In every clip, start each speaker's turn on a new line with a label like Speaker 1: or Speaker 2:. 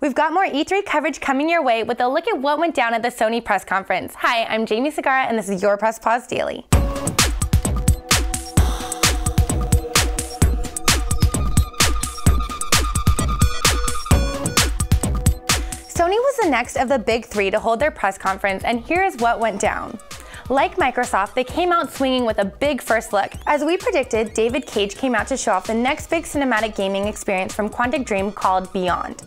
Speaker 1: We've got more E3 coverage coming your way with a look at what went down at the Sony Press Conference. Hi, I'm Jamie Segarra, and this is your Press Pause Daily. Sony was the next of the big three to hold their press conference, and here's what went down. Like Microsoft, they came out swinging with a big first look. As we predicted, David Cage came out to show off the next big cinematic gaming experience from Quantic Dream called Beyond.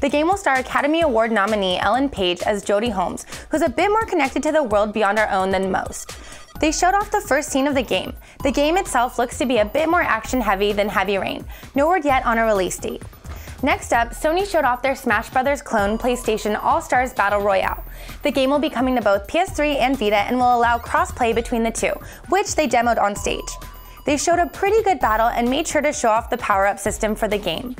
Speaker 1: The game will star Academy Award nominee Ellen Page as Jodie Holmes, who's a bit more connected to the world beyond our own than most. They showed off the first scene of the game. The game itself looks to be a bit more action-heavy than Heavy Rain. No word yet on a release date. Next up, Sony showed off their Smash Bros. Clone PlayStation All-Stars Battle Royale. The game will be coming to both PS3 and Vita and will allow cross-play between the two, which they demoed on stage. They showed a pretty good battle and made sure to show off the power-up system for the game.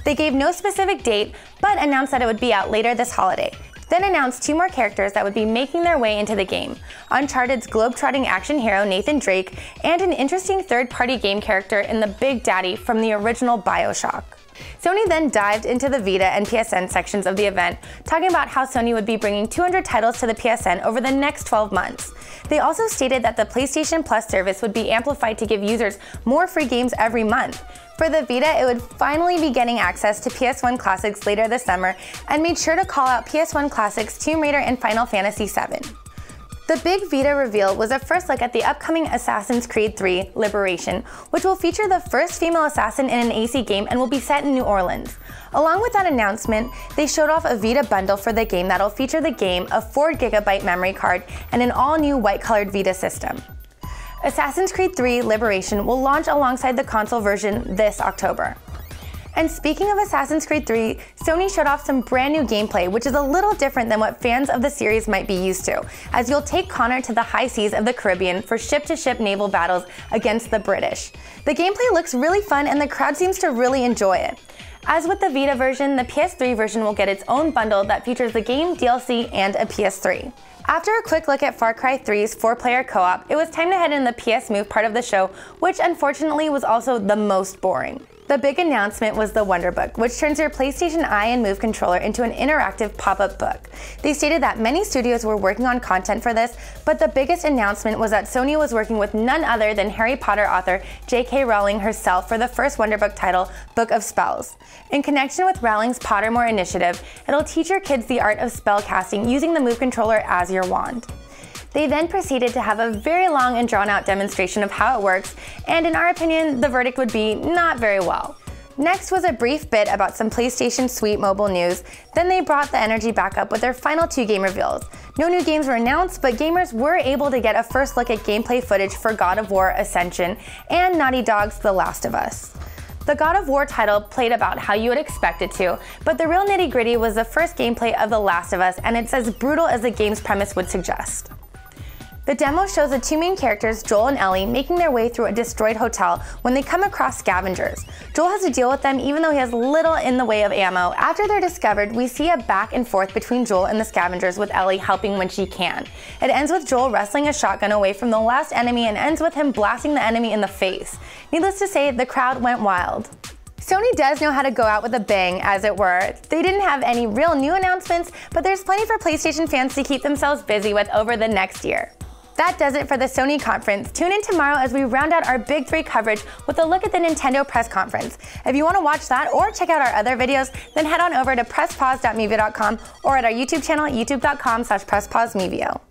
Speaker 1: They gave no specific date, but announced that it would be out later this holiday. Then announced two more characters that would be making their way into the game: Uncharted's globe-trotting action hero Nathan Drake, and an interesting third-party game character in the Big Daddy from the original BioShock. Sony then dived into the Vita and PSN sections of the event, talking about how Sony would be bringing 200 titles to the PSN over the next 12 months. They also stated that the PlayStation Plus service would be amplified to give users more free games every month. For the Vita, it would finally be getting access to PSOne Classics later this summer, and made sure to call out PSOne Classics, Tomb Raider, and Final Fantasy VII. The big Vita reveal was a first look at the upcoming Assassin's Creed 3 Liberation, which will feature the first female assassin in an AC game and will be set in New Orleans. Along with that announcement, they showed off a Vita bundle for the game that'll feature the game, a 4GB memory card, and an all-new white-colored Vita system. Assassin's Creed 3 Liberation will launch alongside the console version this October. And speaking of Assassin's Creed 3, Sony showed off some brand new gameplay, which is a little different than what fans of the series might be used to, as you'll take Connor to the high seas of the Caribbean for ship-to-ship naval battles against the British. The gameplay looks really fun and the crowd seems to really enjoy it. As with the Vita version, the PS3 version will get its own bundle that features the game, DLC, and a PS3. After a quick look at Far Cry 3's 4-player co-op, it was time to head in the PS Move part of the show, which unfortunately was also the most boring. The big announcement was the Wonderbook, which turns your PlayStation Eye and Move controller into an interactive pop-up book. They stated that many studios were working on content for this, but the biggest announcement was that Sony was working with none other than Harry Potter author J.K. Rowling herself for the first Wonderbook title, Book of Spells. In connection with Rowling's Pottermore initiative, it'll teach your kids the art of spellcasting using the Move controller as your wand. They then proceeded to have a very long and drawn-out demonstration of how it works, and in our opinion, the verdict would be not very well. Next was a brief bit about some PlayStation Suite mobile news, then they brought the energy back up with their final two game reveals. No new games were announced, but gamers were able to get a first look at gameplay footage for God of War Ascension and Naughty Dog's The Last of Us. The God of War title played about how you would expect it to, but the real nitty-gritty was the first gameplay of The Last of Us, and it's as brutal as the game's premise would suggest. The demo shows the two main characters, Joel and Ellie, making their way through a destroyed hotel when they come across scavengers. Joel has to deal with them even though he has little in the way of ammo. After they're discovered, we see a back and forth between Joel and the scavengers, with Ellie helping when she can. It ends with Joel wrestling a shotgun away from the last enemy and ends with him blasting the enemy in the face. Needless to say, the crowd went wild. Sony does know how to go out with a bang, as it were. They didn't have any real new announcements, but there's plenty for PlayStation fans to keep themselves busy with over the next year. That does it for the Sony conference. Tune in tomorrow as we round out our Big 3 coverage with a look at the Nintendo press conference. If you want to watch that or check out our other videos, then head on over to presspause.mevio.com or at our YouTube channel, youtube.com/presspausemevio.